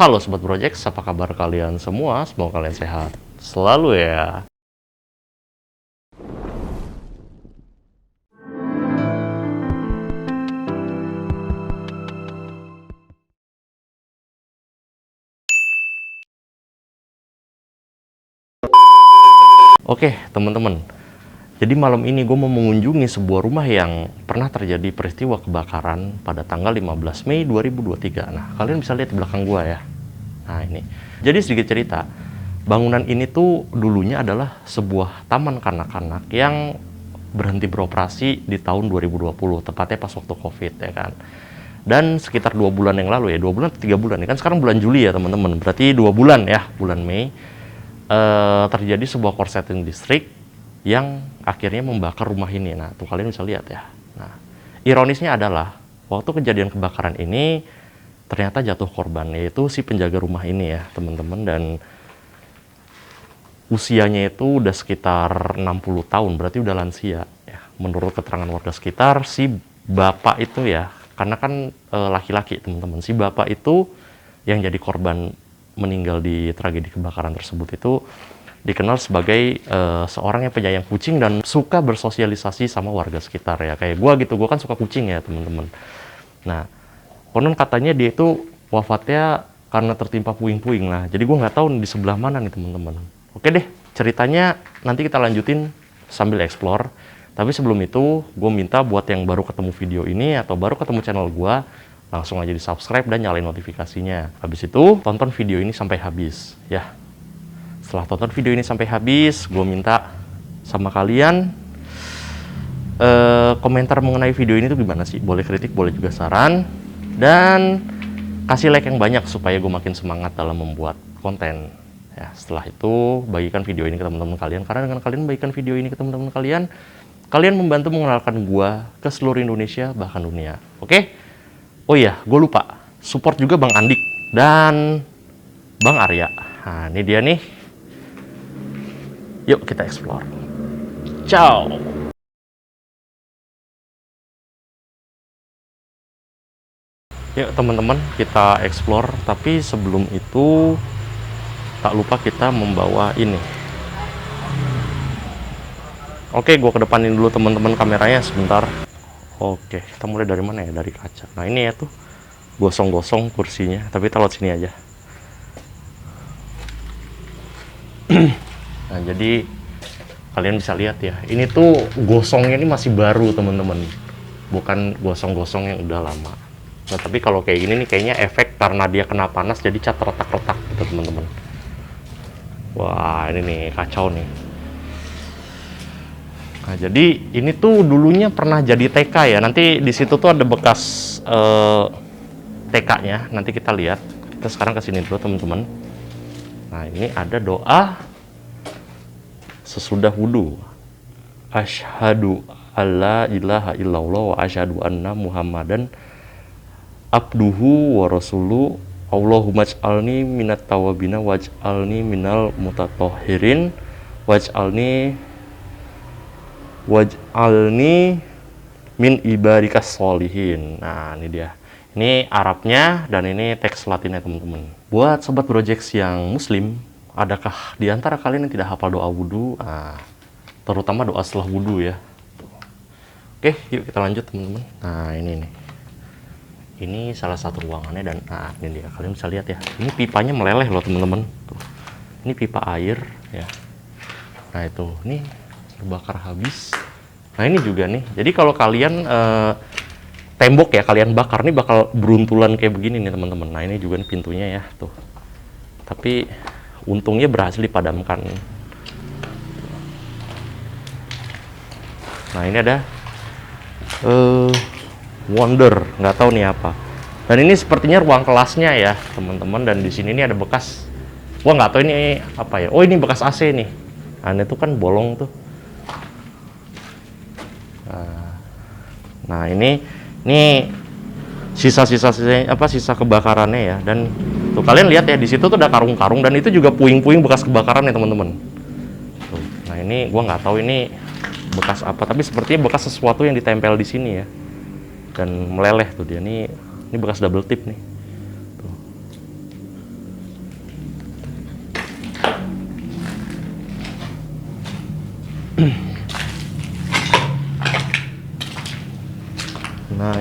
Halo Sobat Project, apa kabar kalian semua? Semoga kalian sehat selalu ya. Oke teman-teman, jadi malam ini gue mau mengunjungi sebuah rumah yang pernah terjadi peristiwa kebakaran pada tanggal 15 Mei 2023. Nah, kalian bisa lihat di belakang gue ya. Nah ini, jadi sedikit cerita, bangunan ini tuh dulunya adalah sebuah taman kanak-kanak yang berhenti beroperasi di tahun 2020, tepatnya pas waktu COVID ya kan. Dan sekitar 2 bulan yang lalu ya, 2 bulan atau 3 bulan ya kan, sekarang bulan Juli ya teman-teman, berarti 2 bulan ya, bulan Mei, terjadi sebuah korsleting listrik yang akhirnya membakar rumah ini. Nah, tuh kalian bisa lihat ya. Nah, ironisnya adalah waktu kejadian kebakaran ini ternyata jatuh korban, yaitu si penjaga rumah ini ya, teman-teman, dan usianya itu udah sekitar 60 tahun, berarti udah lansia ya. Menurut keterangan warga sekitar, si bapak itu ya, karena kan laki-laki, teman-teman. Si bapak itu yang jadi korban meninggal di tragedi kebakaran tersebut itu dikenal sebagai seorang yang penyayang kucing dan suka bersosialisasi sama warga sekitar ya. Kayak gue gitu, gue kan suka kucing ya teman-teman. Nah, konon katanya dia itu wafatnya karena tertimpa puing-puing. Nah, jadi gue nggak tahu di sebelah mana nih teman-teman. Oke deh, ceritanya nanti kita lanjutin sambil explore. Tapi sebelum itu, gue minta buat yang baru ketemu video ini atau baru ketemu channel gue, langsung aja di subscribe dan nyalain notifikasinya. Habis itu, tonton video ini sampai habis ya. Setelah tonton video ini sampai habis, gue minta sama kalian komentar mengenai video ini tuh gimana sih? Boleh kritik, boleh juga saran, dan kasih like yang banyak supaya gue makin semangat dalam membuat konten. Ya, setelah itu bagikan video ini ke teman-teman kalian, karena dengan kalian bagikan video ini ke teman-teman kalian, kalian membantu mengenalkan gue ke seluruh Indonesia bahkan dunia. Oke? Oh iya, gue lupa support juga Bang Andik dan Bang Arya. Nah, ini dia nih. Yuk kita explore. Ciao. Yuk teman-teman, kita explore. Tapi sebelum itu tak lupa kita membawa ini. Oke, gue kedepanin dulu teman-teman kameranya sebentar. Oke, kita mulai dari mana ya? Dari kaca. Nah ini ya tuh, gosong-gosong kursinya. Tapi kita lewat sini aja. Nah, jadi kalian bisa lihat ya, ini tuh gosongnya ini masih baru teman-teman, bukan gosong-gosong yang udah lama. Nah, tapi kalau kayak gini nih kayaknya efek karena dia kena panas jadi cat retak-retak gitu teman-teman. Wah, ini nih kacau nih. Nah, jadi ini tuh dulunya pernah jadi TK ya. Nanti di situ tuh ada bekas TK-nya. Nanti kita lihat. Kita sekarang ke sini dulu teman-teman. Nah, ini ada doa sesudah wudhu. Asyhadu alla ilaha illallah wa asyhadu anna muhammadan abduhu wa rasuluh. Allahumma ij'alni minat tawabina waj'alni minal mutatahhirin waj'alni min ibadikas sholihin. Nah, ini dia. Ini Arabnya dan ini teks Latinnya teman-teman. Buat sobat projects yang muslim, adakah di antara kalian yang tidak hafal doa wudhu? Nah, terutama doa setelah wudhu ya. Oke, yuk kita lanjut teman-teman. Nah, ini nih. Ini salah satu ruangannya dan nah ini dia. Kalian bisa lihat ya. Ini pipanya meleleh loh teman-teman. Ini pipa air ya. Nah, itu. Ini terbakar habis. Nah, ini juga nih. Jadi kalau kalian tembok ya kalian bakar nih bakal beruntulan kayak begini nih teman-teman. Nah, ini juga nih pintunya ya, tuh. Tapi untungnya berhasil dipadamkan. Nah, ini ada Wonder, nggak tahu nih apa. Dan ini sepertinya ruang kelasnya ya teman-teman. Dan di sini nih ada bekas, wah nggak tahu ini apa ya. Oh, ini bekas AC nih. Nah, ini tuh kan bolong tuh. Nah, ini sisa-sisa apa sisa kebakarannya ya. Dan tuh kalian lihat ya di situ tuh ada karung-karung dan itu juga puing-puing bekas kebakaran ya teman-teman. Nah, ini gua nggak tahu ini bekas apa, tapi sepertinya bekas sesuatu yang ditempel di sini ya. Dan meleleh tuh dia. Ini bekas double tip nih. Tuh. Nah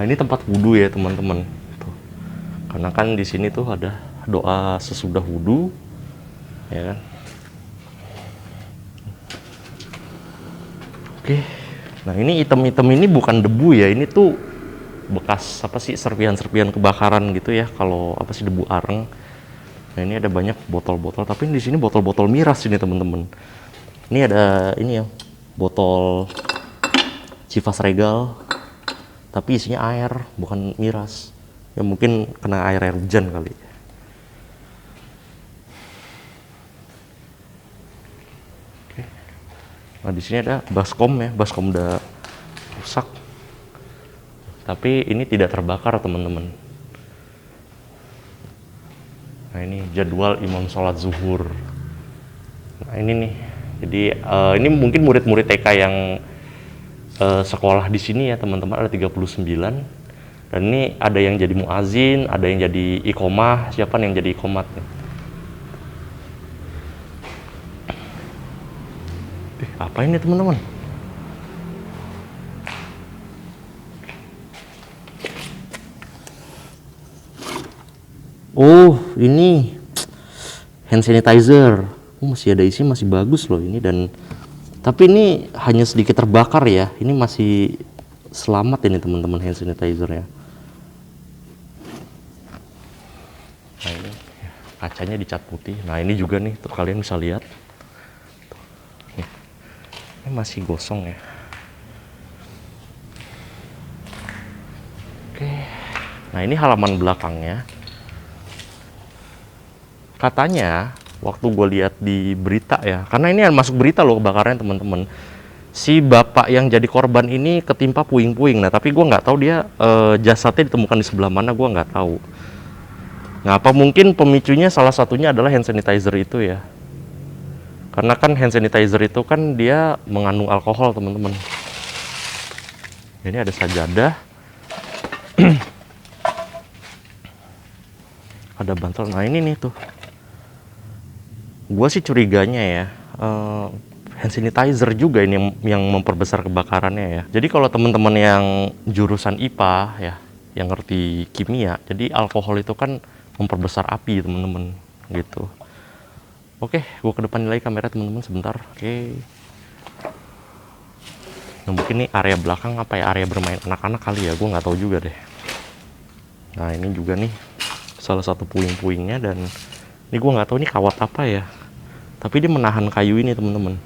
ini tempat wudhu ya teman-teman. Tuh. Karena kan di sini tuh ada doa sesudah wudhu, ya kan. Oke. Nah ini item-item ini bukan debu ya, ini tuh bekas apa sih, serpihan-serpihan kebakaran gitu ya. Kalau apa sih, debu areng. Nah ini ada banyak botol-botol, tapi di sini botol-botol miras ini teman-teman. Ini ada ini ya, botol Chivas Regal, tapi isinya air, bukan miras. Ya mungkin kena air hujan kali. Oke. Nah di sini ada baskom ya, baskom udah rusak. Tapi ini tidak terbakar teman-teman. Nah ini jadwal imam sholat zuhur. Nah ini nih, jadi ini mungkin murid-murid TK yang sekolah di sini ya teman-teman, ada 39. Dan ini ada yang jadi muazin, ada yang jadi iqomah. Siapa yang jadi iqomat nih? Apa ini teman-teman? Oh, ini hand sanitizer. Oh, masih ada isi, masih bagus loh ini. Dan tapi ini hanya sedikit terbakar ya. Ini masih selamat ini teman-teman hand sanitizer ya. Nah ini kacanya dicat putih. Nah ini juga nih, tuh kalian bisa lihat. Tuh, nih. Ini masih gosong ya. Oke. Nah ini halaman belakangnya. Katanya waktu gue lihat di berita ya, karena ini masuk berita loh kebakarannya teman-teman, si bapak yang jadi korban ini ketimpa puing-puing. Nah tapi gue nggak tahu dia jasadnya ditemukan di sebelah mana, gue nggak tahu. Nah apa mungkin pemicunya salah satunya adalah hand sanitizer itu ya, karena kan hand sanitizer itu kan dia mengandung alkohol teman-teman. Ini ada sajadah. Ada bantal. Nah ini nih tuh, gue sih curiganya ya hand sanitizer juga ini yang memperbesar kebakarannya ya. Jadi kalau teman-teman yang jurusan IPA ya, yang ngerti kimia, jadi alkohol itu kan memperbesar api teman-teman gitu. Oke, gue ke depan lagi kamera teman-teman sebentar. Oke. Nah mungkin ini area belakang apa ya, area bermain anak-anak kali ya, gue nggak tahu juga deh. Nah ini juga nih salah satu puing-puingnya, dan ini gue nggak tahu ini kawat apa ya, tapi dia menahan kayu ini teman-teman.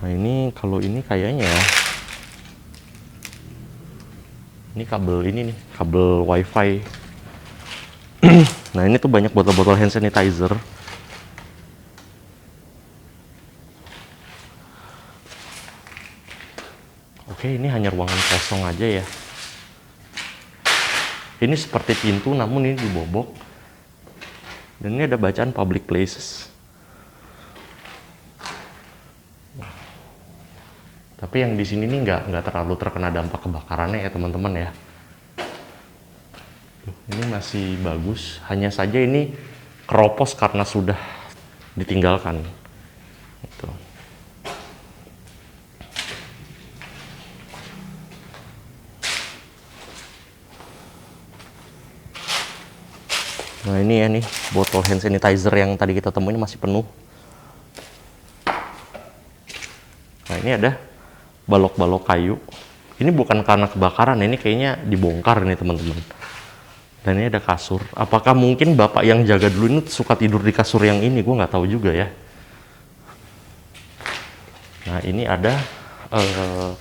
Nah ini kalau ini kayaknya ini kabel ini nih, kabel wifi. Nah ini tuh banyak botol-botol hand sanitizer. Oke, ini hanya ruangan kosong aja ya. Ini seperti pintu, namun ini dibobok. Dan ini ada bacaan public places. Tapi yang di sini nih nggak terlalu terkena dampak kebakarannya ya teman-teman ya. Ini masih bagus, hanya saja ini keropos karena sudah ditinggalkan. Gitu. Nah ini ya nih, botol hand sanitizer yang tadi kita temuin masih penuh. Nah ini ada balok-balok kayu. Ini bukan karena kebakaran, ini kayaknya dibongkar nih teman-teman. Dan ini ada kasur. Apakah mungkin bapak yang jaga dulu ini suka tidur di kasur yang ini? Gue nggak tahu juga ya. Nah ini ada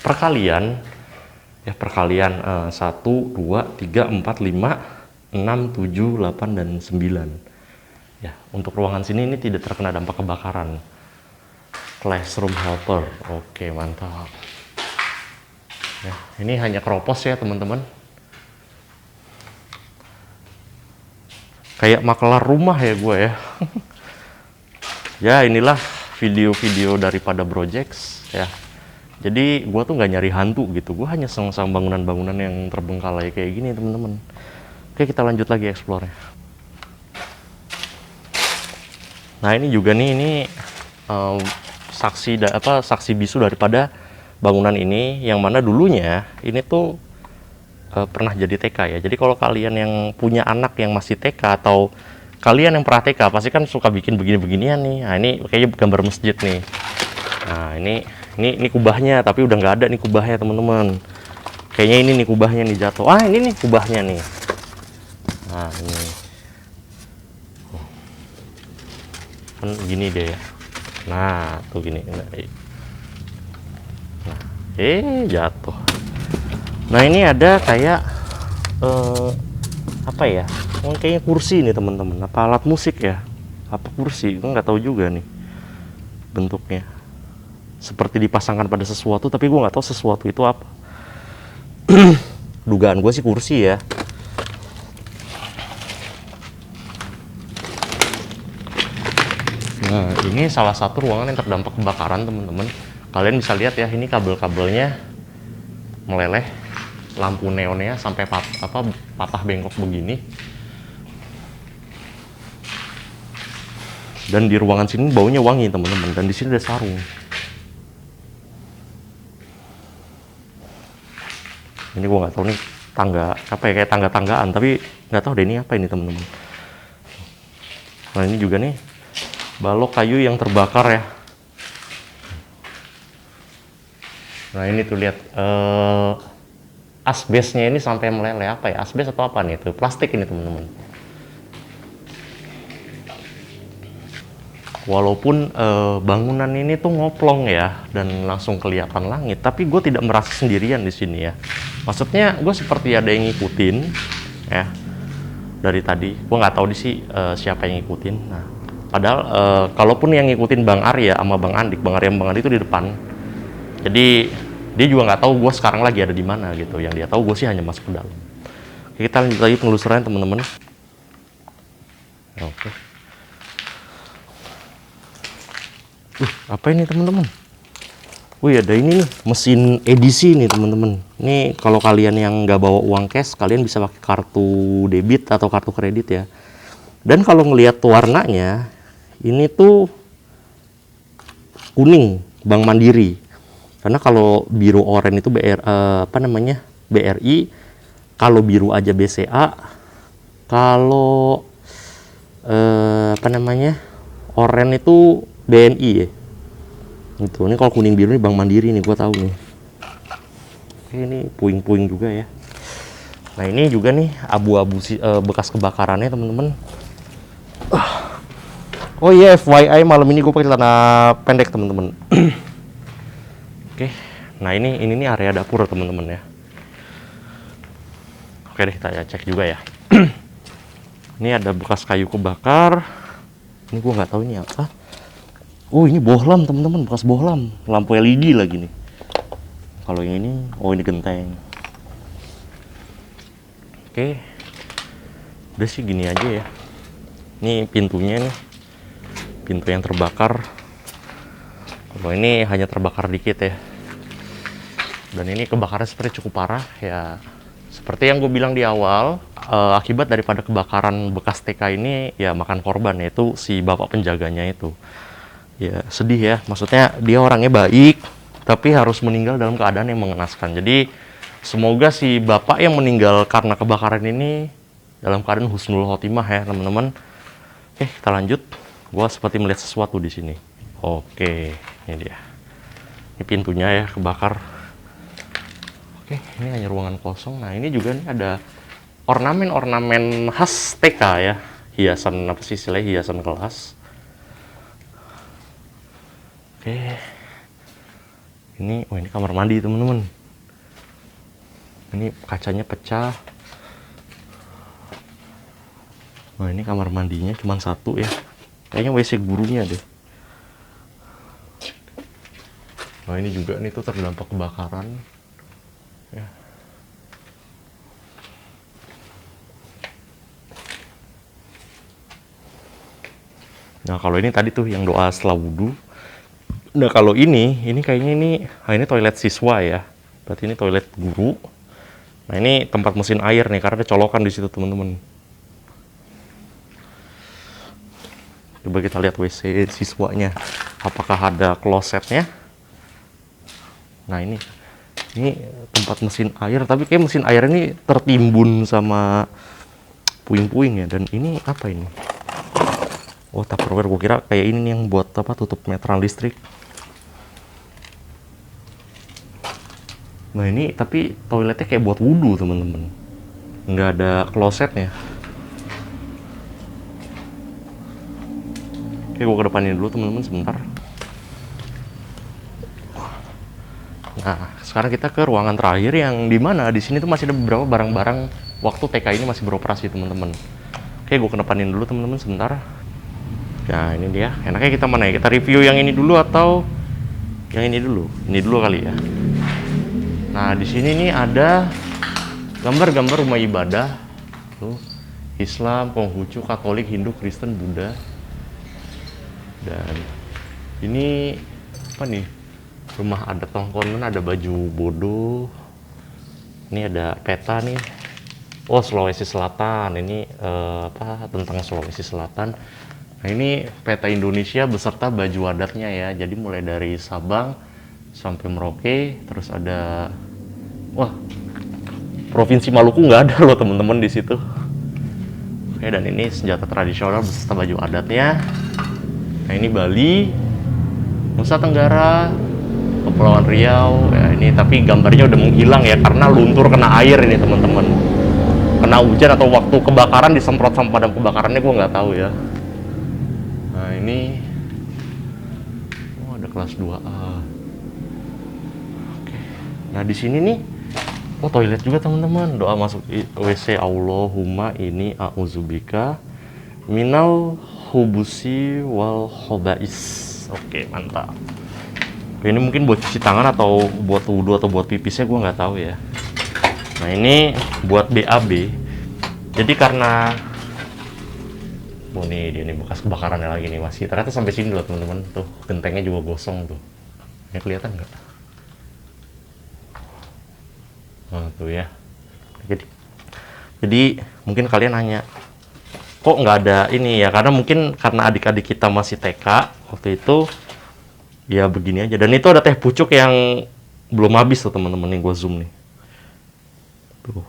perkalian. Ya perkalian 1, 2, 3, 4, 5, 6, 7, 8, dan 9. Ya, untuk ruangan sini ini tidak terkena dampak kebakaran. Classroom helper. Oke, mantap. Ya, ini hanya keropos ya, teman-teman. Kayak makelar rumah ya gue ya. Ya, inilah video-video daripada Brojex ya. Jadi gue tuh nggak nyari hantu gitu. Gue hanya seneng sama bangunan-bangunan yang terbengkalai kayak gini, teman-teman. Oke, kita lanjut lagi explore-nya. Nah ini juga nih, ini saksi bisu daripada bangunan ini, yang mana dulunya ini tuh pernah jadi TK ya. Jadi kalau kalian yang punya anak yang masih TK atau kalian yang pernah TK pasti kan suka bikin begini-beginian nih. Nah, ini kayaknya gambar masjid nih. Nah, ini kubahnya, tapi udah nggak ada nih kubahnya, teman-teman. Kayaknya ini nih kubahnya nih jatuh. Ah, ini nih kubahnya nih. Nah, ini. Kan gini deh ya. Nah, tuh gini. Nah, jatuh. Nah, ini ada kayak apa ya? Kayaknya kursi nih, teman-teman. Apa alat musik ya? Apa kursi? Gue nggak tahu juga nih bentuknya. Seperti dipasangkan pada sesuatu, tapi gue nggak tahu sesuatu itu apa. Dugaan gue sih kursi ya. Nah, ini salah satu ruangan yang terdampak kebakaran, teman-teman. Kalian bisa lihat ya, ini kabel-kabelnya meleleh, lampu neonnya sampai patah bengkok begini. Dan di ruangan sini baunya wangi, teman-teman. Dan di sini ada sarung. Ini gue nggak tahu nih tangga apa ya, kayak tangga-tanggaan, tapi nggak tahu deh ini apa ini, teman-teman. Nah, ini juga nih balok kayu yang terbakar ya. Nah, ini tuh lihat asbesnya ini sampai meleleh. Apa ya, asbes atau apa nih, itu plastik ini, teman-teman. Walaupun bangunan ini tuh ngoplong ya dan langsung kelihatan langit, tapi gue tidak merasa sendirian di sini ya. Maksudnya gue seperti ada yang ngikutin ya dari tadi. Gue nggak tahu sih siapa yang ngikutin. Nah, padahal kalaupun yang ngikutin Bang Arya sama Bang Andik, Bang Arya sama Bang Andik itu di depan. Jadi dia juga nggak tahu gue sekarang lagi ada di mana gitu. Yang dia tahu gue sih hanya masuk ke dalam. Oke, kita lanjut lagi penelusuran, teman-teman. Oke. Apa ini, teman-teman? Wih, ada ini nih, mesin edisi nih, teman-teman. Ini kalau kalian yang nggak bawa uang cash, kalian bisa pakai kartu debit atau kartu kredit ya. Dan kalau ngelihat warnanya, ini tuh kuning, Bank Mandiri. Karena kalau biru oranye itu BRI, kalau biru aja BCA, kalau oranye itu BNI ya. Gitu. Ini kalau kuning biru ini Bank Mandiri nih, gua tahu nih. Oke, ini puing-puing juga ya. Nah, ini juga nih abu-abu bekas kebakarannya, teman-teman. Oh iya, FYI malam ini gue pakai celana pendek, teman-teman. Oke. Nah, ini nih area dapur, teman-teman ya. Oke deh, kita cek juga ya. Ini ada bekas kayu kebakar. Ini gue nggak tahu ini apa. Oh, ini bohlam, teman-teman, bekas bohlam, lampu LED lagi nih. Kalau yang ini, oh ini genteng. Oke, udah sih gini aja ya. Ini pintunya nih, pintu yang terbakar. Kalau ini hanya terbakar dikit ya. Dan ini kebakarnya seperti cukup parah ya. Seperti yang gue bilang di awal, akibat daripada kebakaran bekas TK ini ya makan korban, yaitu si bapak penjaganya itu. Ya sedih ya, maksudnya dia orangnya baik tapi harus meninggal dalam keadaan yang mengenaskan. Jadi semoga si bapak yang meninggal karena kebakaran ini dalam keadaan husnul khotimah ya, teman-teman. Oke, kita lanjut. Gua seperti melihat sesuatu di sini. Oke, ini dia. Ini pintunya ya kebakar. Oke, ini hanya ruangan kosong. Nah, ini juga nih ada ornamen-ornamen khas TK ya. Hiasan apa sih istilahnya, hiasan kelas. Oke, ini kamar mandi, teman-teman. Ini kacanya pecah. Nah, ini kamar mandinya cuma satu ya. Kayaknya WC gurunya deh. Nah, ini juga nih tuh terdampak kebakaran. Ya. Nah, kalau ini tadi tuh yang doa setelah wudhu. Nah, kalau ini kayaknya ini toilet siswa ya. Berarti ini toilet guru. Nah, ini tempat mesin air nih karena ada colokan di situ, teman-teman. Coba kita lihat WC siswanya, apakah ada klosetnya. Nah ini tempat mesin air, tapi kayak mesin air ini tertimbun sama puing-puing ya. Dan ini apa ini? Oh, Tupperware. Gue kira kayak ini nih yang buat apa, tutup meteran listrik. Nah ini tapi toiletnya kayak buat wudhu teman-teman, nggak ada klosetnya. Oke, gue kedepanin dulu teman-teman sebentar. Nah, sekarang kita ke ruangan terakhir yang dimana di sini tuh masih ada beberapa barang-barang waktu TK ini masih beroperasi teman-teman. Oke, gue kedepanin dulu teman-teman sebentar. Nah ini dia. Enaknya kita mana ya? Kita review yang ini dulu atau yang ini dulu? Ini dulu kali ya. Nah di sini nih ada gambar-gambar rumah ibadah. Tuh, Islam, Konghucu, Katolik, Hindu, Kristen, Buddha. Dan ini apa nih, rumah adat Tongkonan, ada baju bodoh. Ini ada peta nih. Oh, Sulawesi Selatan. Ini apa, tentang Sulawesi Selatan. Nah ini peta Indonesia beserta baju adatnya ya. Jadi mulai dari Sabang sampai Merauke. Terus ada, wah, Provinsi Maluku nggak ada loh teman-teman di situ. Oke, dan ini senjata tradisional beserta baju adatnya. Nah ini Bali, Nusa Tenggara, Kepulauan Riau. Ya ini tapi gambarnya udah menghilang ya karena luntur kena air ini teman-teman. Kena hujan atau waktu kebakaran disemprot sama pemadam kebakarannya, gue nggak tahu ya. Nah ini, oh ada kelas 2A. Oke. Nah di sini nih, oh toilet juga teman-teman. Doa masuk WC, Allahumma ini a'udzubika minal hubusi wal khobais. Oke, mantap. Oke, ini mungkin buat cuci tangan atau buat wudhu atau buat pipisnya, gue nggak tahu ya. Nah ini buat BAB. Jadi karena, oh nih dia nih bekas kebakarannya lagi nih, masih ternyata sampai sini loh teman-teman. Tuh gentengnya juga gosong tuh. Ini kelihatan nggak? Nah tuh ya. Jadi mungkin kalian nanya, kok nggak ada ini ya? Karena mungkin karena adik-adik kita masih TK waktu itu, ya begini aja. Dan itu ada teh pucuk yang belum habis tuh teman-teman, nih gue zoom nih. Tuh.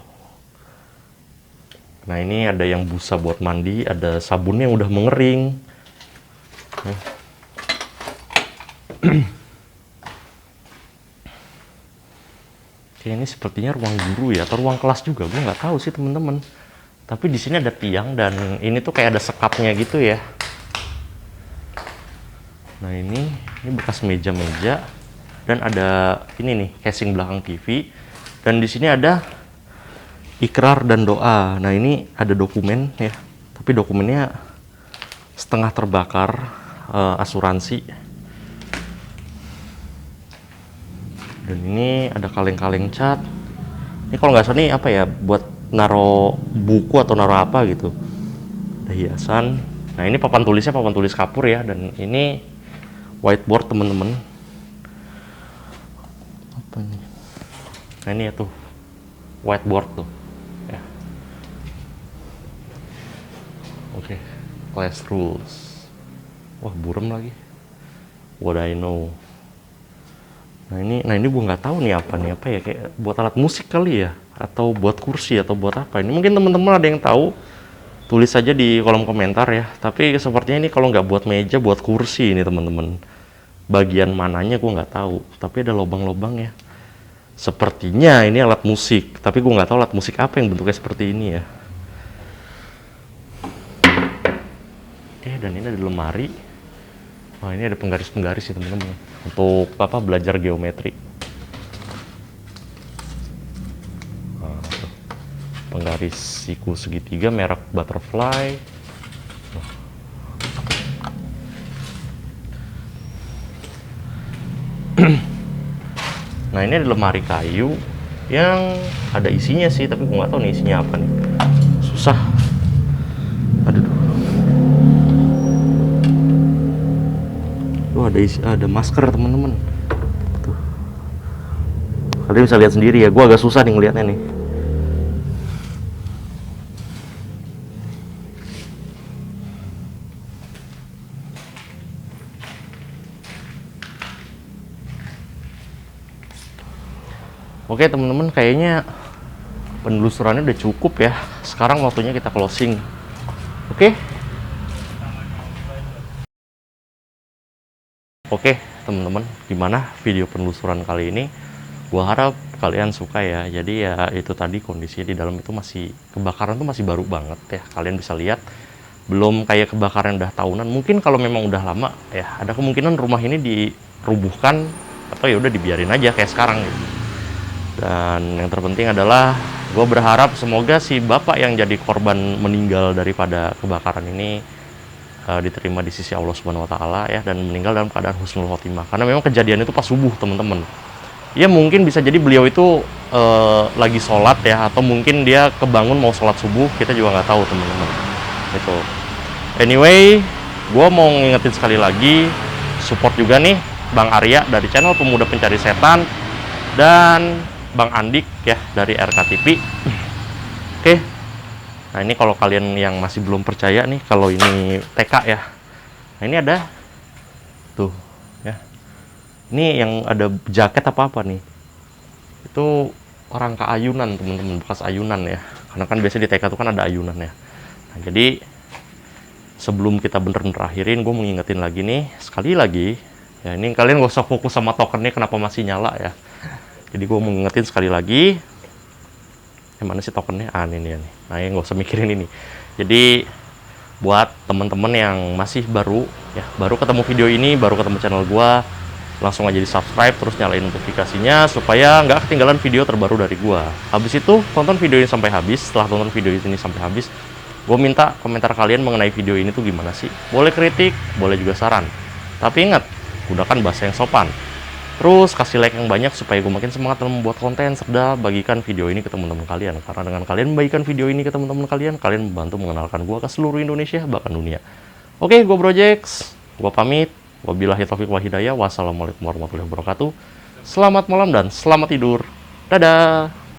Nah ini ada yang busa buat mandi, ada sabunnya yang udah mengering. Oke, ini sepertinya ruang guru ya, atau ruang kelas juga, gue nggak tahu sih teman-teman. Tapi di sini ada tiang dan ini tuh kayak ada sekapnya gitu ya. Nah ini bekas meja-meja dan ada ini nih casing belakang TV. Dan di sini ada ikrar dan doa. Nah ini ada dokumen ya, tapi dokumennya setengah terbakar, asuransi. Dan ini ada kaleng-kaleng cat. Ini kalau nggak salah nih apa ya, buat naro buku atau naro apa gitu. Ada hiasan. Nah ini papan tulisnya papan tulis kapur ya, dan ini whiteboard teman-teman. Apa nih? Nah ini ya tuh whiteboard tuh ya. Oke, class rules. Wah buram lagi. What I know. Nah ini gue nggak tahu nih apa ya, kayak buat alat musik kali ya, atau buat kursi atau buat apa ini. Mungkin teman-teman ada yang tahu, tulis aja di kolom komentar ya. Tapi sepertinya ini kalau nggak buat meja, buat kursi ini teman-teman. Bagian mananya gue nggak tahu, tapi ada lubang-lubangnya. Sepertinya ini alat musik, tapi gue nggak tahu alat musik apa yang bentuknya seperti ini ya. Oke, dan ini ada lemari. Wah ini ada penggaris-penggaris ya teman-teman, untuk apa, belajar geometri. Nah, penggaris siku segitiga merek Butterfly. Nah ini ada lemari kayu yang ada isinya sih, tapi gue nggak tahu nih isinya apa nih. Susah. Aduh. Tuh ada masker teman-teman. Tuh. Kalian bisa lihat sendiri ya, gue agak susah nih ngeliatnya nih. Oke teman-teman, kayaknya penelusurannya udah cukup ya. Sekarang waktunya kita closing. Oke. Oke teman-teman, gimana video penelusuran kali ini? Gua harap kalian suka ya. Jadi ya itu tadi, kondisinya di dalam itu masih, kebakaran tuh masih baru banget ya. Kalian bisa lihat, belum kayak kebakaran udah tahunan. Mungkin kalau memang udah lama ya, ada kemungkinan rumah ini dirubuhkan atau ya udah dibiarin aja kayak sekarang gitu. Dan yang terpenting adalah gue berharap semoga si bapak yang jadi korban meninggal daripada kebakaran ini diterima di sisi Allah Subhanahu Wa Taala ya, dan meninggal dalam keadaan husnul khotimah. Karena memang kejadian itu pas subuh teman-teman. Ya mungkin bisa jadi beliau itu lagi sholat ya, atau mungkin dia kebangun mau sholat subuh, kita juga nggak tahu teman-teman. Itu. Anyway, gue mau ngingetin sekali lagi, support juga nih Bang Arya dari channel Pemuda Pencari Setan, dan Bang Andik ya dari RKTV. Oke. Nah ini kalau kalian yang masih belum percaya nih kalau ini TK ya. Nah ini ada tuh ya. Ini yang ada jaket apa nih? Itu orang ayunan teman-teman, bekas ayunan ya. Karena kan biasanya di TK itu kan ada ayunan ya. Nah jadi sebelum kita bener-bener akhirin, gue mengingetin lagi nih, sekali lagi ya, ini kalian gak usah fokus sama tokennya kenapa masih nyala ya. Jadi gue mengingetin sekali lagi, yang mana sih tokennya? Ini nih. Nah, yang nggak usah mikirin ini. Jadi buat teman-teman yang masih baru ya, baru ketemu video ini, baru ketemu channel gue, langsung aja di subscribe, terus nyalain notifikasinya supaya nggak ketinggalan video terbaru dari gue. Habis itu tonton video ini sampai habis. Setelah tonton video ini sampai habis, gue minta komentar kalian mengenai video ini tuh gimana sih. Boleh kritik, boleh juga saran, tapi ingat, gunakan bahasa yang sopan. Terus kasih like yang banyak supaya gue makin semangat dalam membuat konten, serta bagikan video ini ke teman-teman kalian. Karena dengan kalian membagikan video ini ke teman-teman kalian, kalian membantu mengenalkan gue ke seluruh Indonesia, bahkan dunia. Oke, gue Brojex, gue pamit. Wabillahi taufiq wal hidayah. Wassalamualaikum warahmatullahi wabarakatuh. Selamat malam dan selamat tidur. Dadah.